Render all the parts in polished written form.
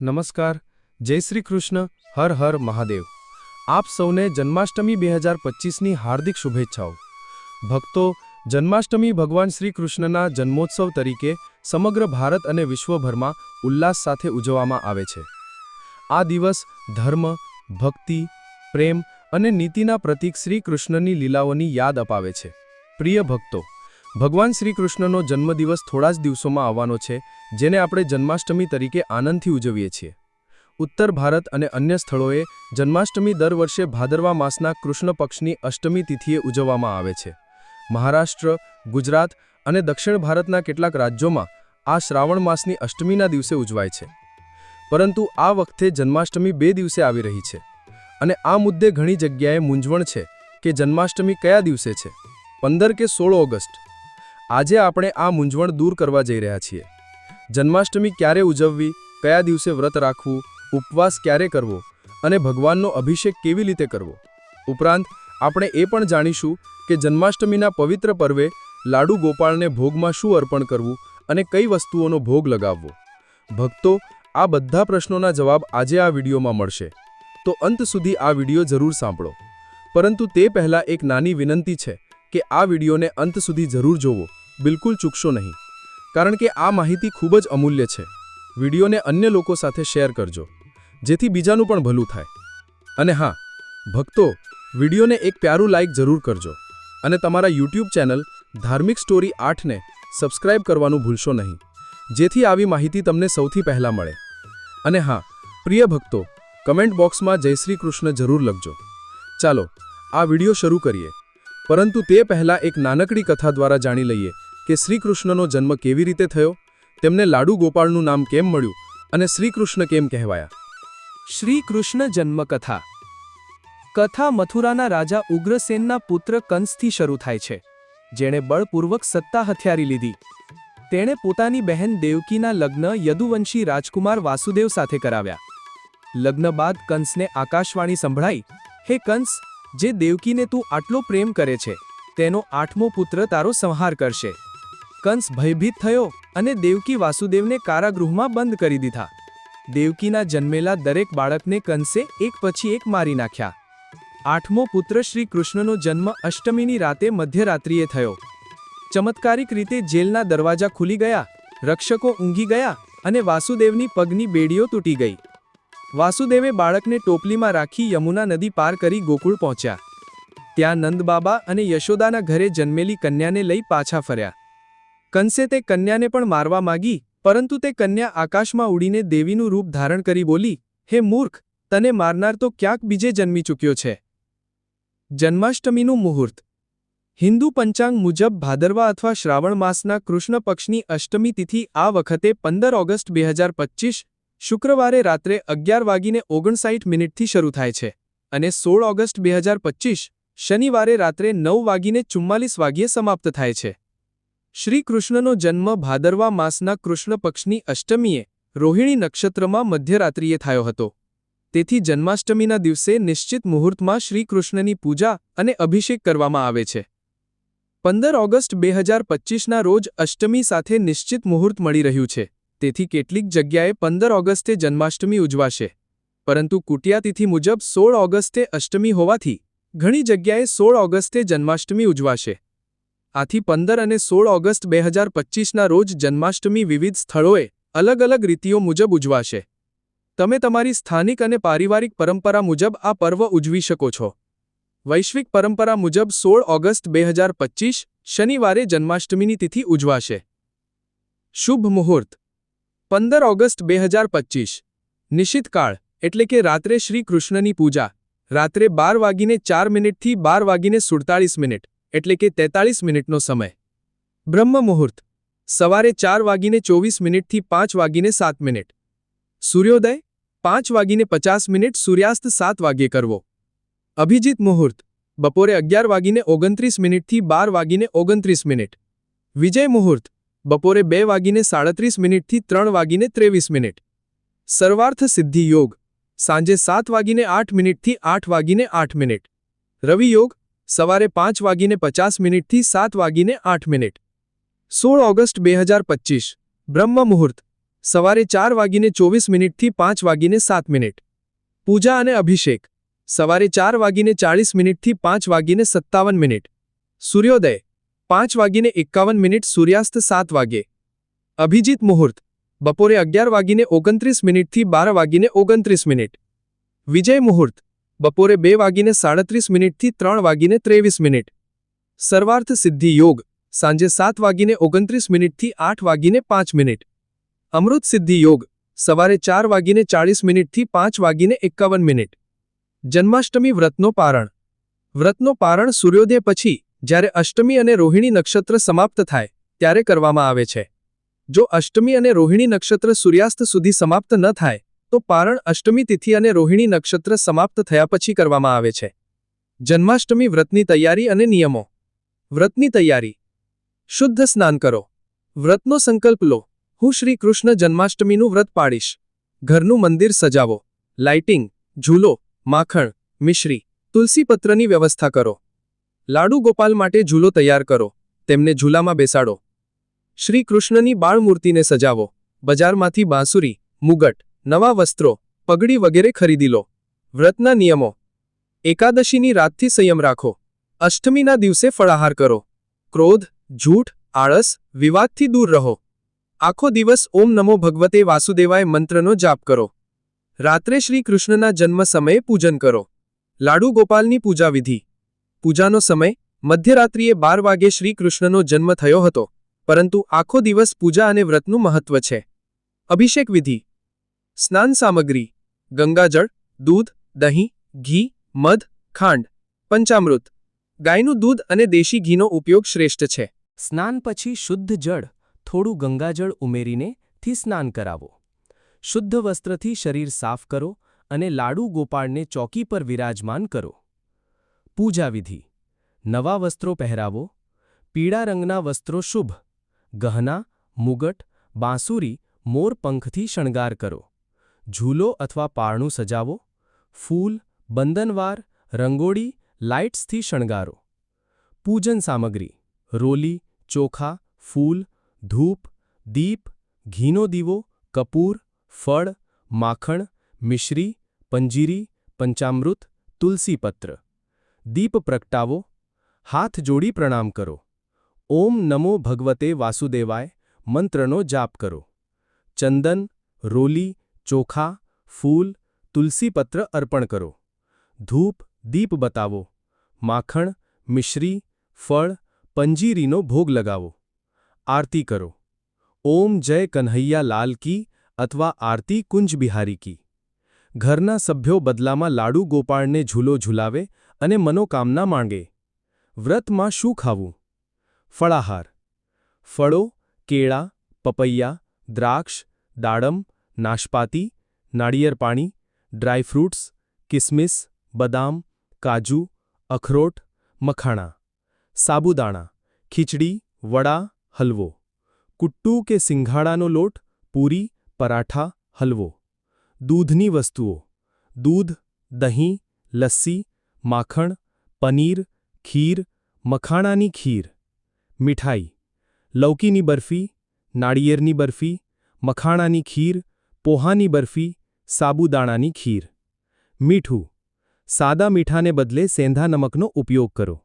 નમસ્કાર, જય શ્રી કૃષ્ણ, હર હર મહાદેવ। આપ સૌને જન્માષ્ટમી 2025ની હાર્દિક શુભેચ્છાઓ। ભક્તો, જન્માષ્ટમી ભગવાન શ્રી કૃષ્ણના જન્મોત્સવ તરીકે સમગ્ર ભારત અને વિશ્વભરમાં ઉલ્લાસ સાથે ઉજવવામાં આવે છે। આ દિવસ ધર્મ, ભક્તિ, પ્રેમ અને નીતિના પ્રતીક શ્રી કૃષ્ણની લીલાઓની યાદ અપાવે છે। પ્રિય ભક્તો, ભગવાન શ્રી કૃષ્ણનો જન્મદિવસ થોડા જ દિવસોમાં આવવાનો છે, જેને આપણે જન્માષ્ટમી તરીકે આનંદથી ઉજવીએ છીએ। ઉત્તર ભારત અને અન્ય સ્થળોએ જન્માષ્ટમી દર વર્ષે ભાદરવા માસના કૃષ્ણ પક્ષની અષ્ટમી તિથિએ ઉજવવામાં આવે છે। મહારાષ્ટ્ર, ગુજરાત અને દક્ષિણ ભારતના કેટલાક રાજ્યોમાં આ શ્રાવણ માસની અષ્ટમીના દિવસે ઉજવાય છે। પરંતુ આ વખતે જન્માષ્ટમી 2 દિવસે આવી રહી છે અને આ મુદ્દે ઘણી જગ્યાએ મૂંઝવણ છે કે જન્માષ્ટમી કયા દિવસે છે, 15 કે 16 ઓગસ્ટ। આજે આપણે આ મૂંઝવણ દૂર કરવા જઈ રહ્યા છીએ। જન્માષ્ટમી ક્યારે ઉજવવી, કયા દિવસે વ્રત રાખવું, ઉપવાસ ક્યારે કરવો અને ભગવાનનો અભિષેક કેવી રીતે કરવો, ઉપરાંત આપણે એ પણ જાણીશું કે જન્માષ્ટમીના પવિત્ર પર્વે લાડુ ગોપાળને ભોગમાં શું અર્પણ કરવું અને કઈ વસ્તુઓનો ભોગ લગાવવો। ભક્તો, આ બધા પ્રશ્નોના જવાબ આજે આ વિડીયોમાં મળશે, તો અંત સુધી આ વિડીયો જરૂર સાંભળો। પરંતુ તે પહેલાં એક નાની વિનંતી છે કે આ વિડીયોને અંત સુધી જરૂર જોવો, બિલકુલ ચૂકશો નહીં, કારણ કે આ માહિતી ખૂબ જ અમૂલ્ય છે। વિડીયોને અન્ય લોકો સાથે શેર કરજો, જેથી બીજાનું પણ ભલું થાય। અને હા ભક્તો, વિડીયોને એક પ્યારું લાઇક જરૂર કરજો અને તમારા YouTube ચેનલ ધાર્મિક સ્ટોરી 8ને સબસ્ક્રાઇબ કરવાનું ભૂલશો નહીં, જેથી આવી માહિતી તમને સૌથી પહેલાં મળે। અને હા પ્રિય ભક્તો, કમેન્ટ બોક્સમાં જય શ્રી કૃષ્ણ જરૂર લખજો। ચાલો આ વિડીયો શરૂ કરીએ, પરંતુ તે પહેલાં એક નાનકડી કથા દ્વારા જાણી લઈએ કે શ્રી કૃષ્ણનો જન્મ કેવી રીતે થયો, તેમને લાડુ ગોપાળનું નામ કેમ મળ્યું અને શ્રી કૃષ્ણ કેમ કહેવાયા। શ્રી કૃષ્ણ જન્મ કથા। કથા મથુરાના રાજા ઉગ્રસેનના પુત્ર કંસથી શરૂ થાય છે, જેણે બળપૂર્વક સત્તા હથિયારી લીધી। તેણે પોતાની બહેન દેવકીના લગ્ન યદુવંશી રાજકુમાર વાસુદેવ સાથે કરાવ્યા। લગ્ન બાદ કંસને આકાશવાણી સંભળાઈ, હે કંસ, જે દેવકીને તું આટલો પ્રેમ કરે છે, તેનો 8મો પુત્ર તારો સંહાર કરશે। કંસ ભયભીત થયો અને દેવકી વાસુદેવને કારાગૃહમાં બંધ કરી દીધા। દેવકીના જન્મેલા દરેક બાળકને કંસે એક પછી એક મારી નાખ્યા। 8મો પુત્ર શ્રી કૃષ્ણનો જન્મ અષ્ટમીની રાતે મધ્યરાત્રિએ થયો। ચમત્કારિક રીતે જેલના દરવાજા ખુલી ગયા, રક્ષકો ઊંઘી ગયા અને વાસુદેવની પગની બેડીઓ તૂટી ગઈ। વાસુદેવે બાળકને ટોપલીમાં રાખી યમુના નદી પાર કરી ગોકુળ પહોંચ્યા। ત્યાં નંદબાબા અને યશોદાના ઘરે જન્મેલી કન્યાને લઈ પાછા ફર્યા। કંસે તે કન્યાને પણ મારવા માગી, પરંતુ તે કન્યા આકાશમાં ઉડીને દેવીનું રૂપ ધારણ કરી બોલી, હે મૂર્ખ, તને મારનાર તો ક્યાંક બીજે જન્મી ચૂક્યો છે। જન્માષ્ટમીનું મુહૂર્ત। હિન્દુ પંચાંગ મુજબ ભાદરવા અથવા શ્રાવણ માસના કૃષ્ણ પક્ષની અષ્ટમી તિથિ આ વખતે 15 ઓગસ્ટ 2025 શુક્રવારે રાત્રે 11:59 શરૂ થાય છે અને 16 ઓગસ્ટ 2025 શનિવારે રાત્રે 9:44 સમાપ્ત થાય છે। શ્રી કૃષ્ણનો જન્મ ભાદરવા માસના કૃષ્ણ પક્ષની અષ્ટમીએ રોહિણી નક્ષત્રમાં મધ્યરાત્રિએ થયો હતો। તેથી જન્માષ્ટમીના દિવસે નિશ્ચિત મુહૂર્તમાં શ્રી કૃષ્ણની પૂજા અને અભિષેક કરવામાં આવે છે। 15 ઓગસ્ટ 2025ના રોજ અષ્ટમી સાથે નિશ્ચિત મુહૂર્ત મળી રહ્યું છે, તેથી કેટલીક જગ્યાએ 15 ઓગસ્ટે જન્માષ્ટમી ઉજવાશે, પરંતુ કુટિયા તિથિ મુજબ 16 ઓગસ્ટે અષ્ટમી હોવાથી ઘણી જગ્યાએ 16 ઓગસ્ટે જન્માષ્ટમી ઉજવાશે। આથી 15 અને 16 ઓગસ્ટ 2025ના રોજ જન્માષ્ટમી વિવિધ સ્થળોએ અલગ અલગ રીતિઓ મુજબ ઉજવાશે। તમે તમારી સ્થાનિક અને પારિવારિક પરંપરા મુજબ આ પર્વ ઉજવી શકો છો। વૈશ્વિક પરંપરા મુજબ 16 ઓગસ્ટ 2025 શનિવારે જન્માષ્ટમીની તિથિ ઉજવાશે। શુભ મુહૂર્ત। 15 ઓગસ્ટ 2025 નિશિતકાળ એટલે કે રાત્રે શ્રી કૃષ્ણની પૂજા, રાત્રે 12:04 થી 12:47 એટલે કે 43 મિનિટનો સમય। બ્રહ્મ મુહૂર્ત સવારે 4:24 થી 5:07। સૂર્યોદય 5:50 સૂર્યાસ્ત 7 વાગ્યે કરવો। અભિજીત મુહૂર્ત બપોરે 11:29 થી 12:29। વિજય મુહૂર્ત બપોરે 2:37 થી 3:23। સર્વાર્થ સિદ્ધિ યોગ સાંજે 7:08 થી 8:08। રવિ યોગ સવારે 5:50 થી 7:08। 16 ઓગસ્ટ 2025 બ્રહ્મ મુહૂર્ત સવારે 4:24 થી 5:07. પૂજા અને અભિષેક સવારે 4:40 થી 5:57. સૂર્યોદય 5:51. સૂર્યાસ્ત 7 વાગે. અભિજીત મુહૂર્ત બપોરે 11:29 થી 12:29. વિજય મુહૂર્ત બપોરે 2:37 થી 3:23. સર્વાર્થ સિદ્ધિ યોગ સાંજે 7:29 થી 8:05. અમૃત સિદ્ધિ યોગ સવારે 4:40 થી 5:51. જન્માષ્ટમી વ્રતનો પારણ વ્રતનો પારણ સૂર્યોદય પછી જ્યારે અષ્ટમી અને રોહિણી નક્ષત્ર સમાપ્ત થાય ત્યારે કરવામાં આવે છે. જો અષ્ટમી અને રોહિણી નક્ષત્ર સૂર્યાસ્ત સુધી સમાપ્ત ન થાય તો પારણ અષ્ટમી તિથિ અને રોહિણી નક્ષત્ર સમાપ્ત થયા પછી કરવામાં આવે છે. જન્માષ્ટમી વ્રતની તૈયારી અને નિયમો વ્રતની તૈયારી શુદ્ધ સ્નાન કરો. વ્રતનો સંકલ્પ લો. હું શ્રી કૃષ્ણ જન્માષ્ટમીનું વ્રત પાડીશ. ઘરનું મંદિર સજાવો. લાઇટિંગ, ઝૂલો, માખણ, મિશ્રી, તુલસીપત્રની વ્યવસ્થા કરો. લાડુ ગોપાલ માટે ઝૂલો તૈયાર કરો. તેમને ઝૂલામાં બેસાડો. શ્રી કૃષ્ણની બાળમૂર્તિને સજાવો. બજારમાંથી બાંસુરી, મુગટ, નવા વસ્ત્રો, પગડી વગેરે ખરીદી લો. વ્રતના નિયમો એકાદશીની રાતથી સંયમ રાખો. અષ્ટમીના દિવસે ફળાહાર કરો. ક્રોધ, જૂઠ, આળસ, વિવાદથી દૂર રહો. આખો દિવસ ઓમ નમો ભગવતે વાસુદેવાય મંત્રનો જાપ કરો. રાત્રે શ્રી કૃષ્ણના જન્મ સમયે પૂજન કરો. લાડુ ગોપાલની પૂજા વિધિ પૂજાનો સમય મધ્યરાત્રિએ 12 વાગે શ્રી કૃષ્ણનો જન્મ થયો હતો, પરંતુ આખો દિવસ પૂજા અને વ્રતનું મહત્વ છે. અભિષેક વિધિ સ્નાન સામગ્રી ગંગાજળ, દૂધ, દહીં, ઘી, મધ, ખાંડ, પંચામૃત. ગાયનું દૂધ અને દેશી ઘીનો ઉપયોગ શ્રેષ્ઠ છે. સ્નાન પછી શુદ્ધ જળ થોડું ગંગાજળ ઉમેરીને થી સ્નાન કરાવો. શુદ્ધ વસ્ત્રથી શરીર સાફ કરો અને લાડુ ગોપાળને ચોકી પર વિરાજમાન કરો. પૂજા વિધિ નવા વસ્ત્રો પહેરાવો. પીળા રંગના વસ્ત્રો શુભ. ગહના, મુગટ, બાંસુરી, મોર પંખથી શણગાર કરો. ઝૂલો અથવા પારણું સજાવો. ફૂલ, બંધનવાર, રંગોળી, લાઇટ્સથી શણગારો. પૂજન સામગ્રી રોલી, ચોખા, ફૂલ, ધૂપ, દીપ, ઘીનો દીવો, કપૂર, ફળ, માખણ, મિશ્રી, પંજીરી, પંચામૃત, તુલસીપત્ર. દીપ પ્રગટાવો. હાથ જોડી પ્રણામ કરો. ઓમ નમો ભગવતે વાસુદેવાય મંત્રનો જાપ કરો. ચંદન, રોલી, ચોખા, ફૂલ, તુલસીપત્ર અર્પણ કરો. ધૂપ, દીપ બતાવો. માખણ, મિશ્રી, ફળ, પંજીરીનો ભોગ લગાવો. આરતી કરો. ઓમ જય કન્હૈયા લાલ કી અથવા આરતી કુંજ બિહારી કી. ઘરના સભ્યો બદલામાં લાડુ ગોપાળને ઝૂલો ઝૂલાવે અને મનોકામના માંગે. વ્રતમાં શું ખાવું? ફળાહાર ફળો, કેળા, પપૈયા, દ્રાક્ષ, દાડમ, નાશપાતી, નાળિયેર પાણી, ડ્રાયફ્રૂટ્સ, કિસમિસ, બદામ, કાજુ, અખરોટ, મખાણા. સાબુદાણા, ખીચડી, વડા, હલવો. કુટ્ટુ કે સિંઘાડાનો લોટ, પૂરી, પરાઠા, હલવો. દૂધની વસ્તુઓ દૂધ, દહીં, લસ્સી, માખણ, પનીર, ખીર, મખાણાની ખીર. મીઠાઈ લૌકીની બરફી, નાળિયેરની બરફી, મખાણાની ખીર, પોહાની બરફી, સાબુદાણાની ખીર. મીઠું સાદા મીઠાને બદલે સેંધા નમકનો ઉપયોગ કરો.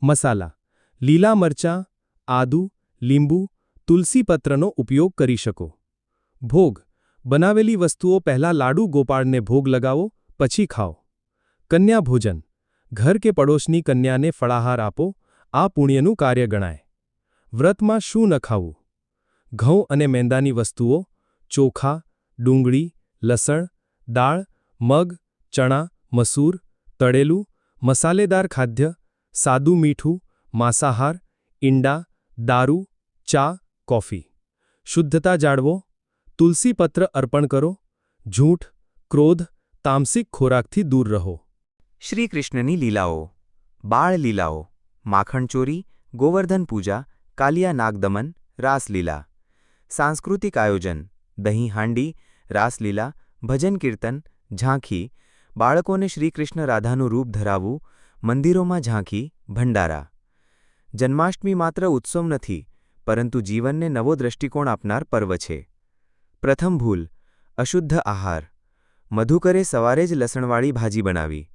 મસાલા લીલા મરચાં, આદુ, લીંબુ, તુલસીપત્રનો ઉપયોગ કરી શકો. ભોગ બનાવેલી વસ્તુઓ પહેલાં લાડુ ગોપાળને ભોગ લગાવો, પછી ખાઓ. કન્યા ભોજન ઘર કે પડોશની કન્યાને ફળાહાર આપો. આ પુણ્યનું કાર્ય ગણાય. વ્રતમાં શું ન ખાવું? ઘઉં અને મેંદાની વસ્તુઓ, ચોખા, ડુંગળી, લસણ, દાળ, મગ, ચણા, મસૂર, તળેલું, મસાલેદાર ખાદ્ય, સાદું મીઠું, માંસાહાર, ઈંડા, દારૂ, ચા, કોફી. શુદ્ધતા જાળવો. તુલસીપત્ર અર્પણ કરો. ઝૂઠ, ક્રોધ, તામસિક ખોરાકથી દૂર રહો. શ્રી કૃષ્ણની લીલાઓ બાળ લીલાઓ માખણચોરી, ગોવર્ધન પૂજા, કાલિયા નાગદમન, રાસલીલા. સાંસ્કૃતિક આયોજન દહીં હાંડી, રાસલીલા, ભજન કીર્તન, ઝાંખી. બાળકોને શ્રીકૃષ્ણ રાધાનું રૂપ ધરાવવું, મંદિરોમાં ઝાંખી, ભંડારા. જન્માષ્ટમી માત્ર ઉત્સવ નથી, પરંતુ જીવનને નવો દૃષ્ટિકોણ આપનાર પર્વ છે. પ્રથમ ભૂલ અશુદ્ધ આહાર. મધુકરે સવારે જ લસણવાળી ભાજી બનાવી.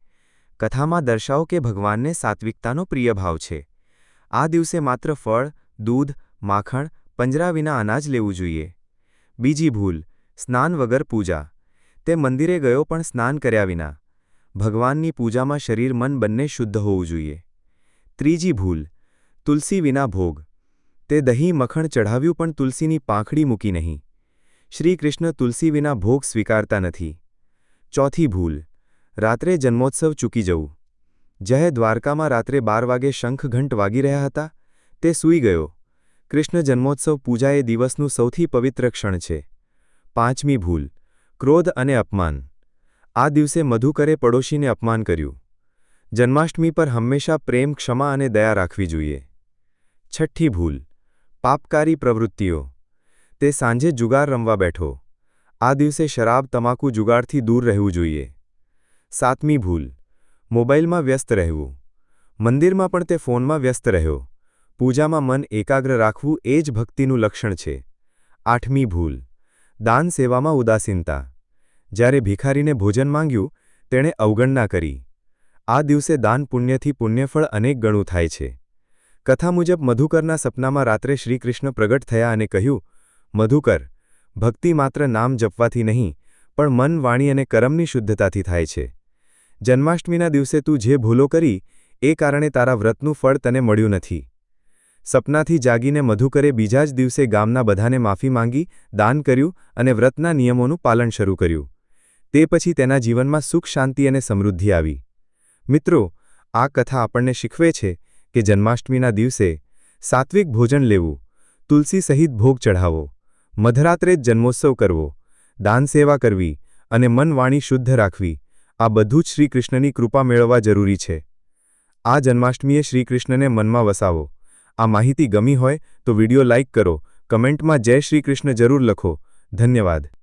કથામાં દર્શાવો કે ભગવાનને સાત્વિકતાનો પ્રિય ભાવ છે. આ દિવસે માત્ર ફળ, દૂધ, માખણ, પંજરા વિના અનાજ લેવું જોઈએ. બીજી ભૂલ સ્નાન વગર પૂજા. તે મંદિરે ગયો પણ સ્નાન કર્યા વિના. ભગવાનની પૂજામાં શરીર મન બંને શુદ્ધ હોવું જોઈએ. ત્રીજી ભૂલ તુલસી વિના ભોગ. તે દહીં મખણ ચઢાવ્યું પણ તુલસીની પાંખડી મૂકી નહીં. શ્રી કૃષ્ણ તુલસી વિના ભોગ સ્વીકારતા નથી. ચોથી ભૂલ રાત્રે જન્મોત્સવ ચૂકી જવું. જય દ્વારકામાં રાત્રે 12 વાગે શંખ ઘંટ વાગી રહ્યા હતા. તે સૂઈ ગયો. કૃષ્ણ જન્મોત્સવ પૂજા એ દિવસનું સૌથી પવિત્ર ક્ષણ છે. પાંચમી ભૂલ ક્રોધ અને અપમાન. આ દિવસે મધુકરે પડોશીને અપમાન કર્યું. જન્માષ્ટમી પર હંમેશા પ્રેમ, ક્ષમા અને દયા રાખવી જોઈએ. છઠ્ઠી ભૂલ પાપકારી પ્રવૃત્તિઓ. તે સાંજે જુગાર રમવા બેઠો. આ દિવસે શરાબ, તમાકુ, જુગારથી દૂર રહેવું જોઈએ. સાતમી ભૂલ મોબાઈલમાં વ્યસ્ત રહેવું. મંદિરમાં પણ તે ફોનમાં વ્યસ્ત રહ્યો. પૂજામાં મન એકાગ્ર રાખવું એ જ ભક્તિનું લક્ષણ છે. આઠમી ભૂલ દાન સેવામાં ઉદાસીનતા. જ્યારે ભિખારીને ભોજન માંગ્યું તેણે અવગણના કરી. આ દિવસે દાન પુણ્યથી પુણ્યફળ અનેક ગણું થાય છે. કથા મુજબ મધુકરના સપનામાં રાત્રે શ્રીકૃષ્ણ પ્રગટ થયા અને કહ્યું, મધુકર, ભક્તિ માત્ર નામ જપવાથી નહીં પણ મન, વાણી અને કર્મની શુદ્ધતાથી થાય છે. જન્માષ્ટમીના દિવસે તું જે ભૂલો કરી એ કારણે તારા વ્રતનું ફળ તને મળ્યું નથી. સપનાથી જાગીને મધુકરે બીજા જ દિવસે ગામના બધાને માફી માંગી, દાન કર્યું અને વ્રતના નિયમોનું પાલન શરૂ કર્યું. તે પછી તેના જીવનમાં સુખ, શાંતિ અને સમૃદ્ધિ આવી. મિત્રો, આ કથા આપણને શીખવે છે કે જન્માષ્ટમીના દિવસે સાત્વિક ભોજન લેવું, તુલસી સહિત ભોગ ચઢાવો, મધરાત્રે જ જન્મોત્સવ કરવો, દાન સેવા કરવી અને મન, વાણી શુદ્ધ રાખવી, આ બધું જ શ્રીકૃષ્ણની કૃપા મેળવવા જરૂરી છે. આ જન્માષ્ટમીએ શ્રીકૃષ્ણને મનમાં વસાવો. આ માહિતી ગમી હોય તો વિડિયો લાઇક કરો, કમેન્ટમાં જય શ્રી કૃષ્ણ જરૂર લખો. ધન્યવાદ.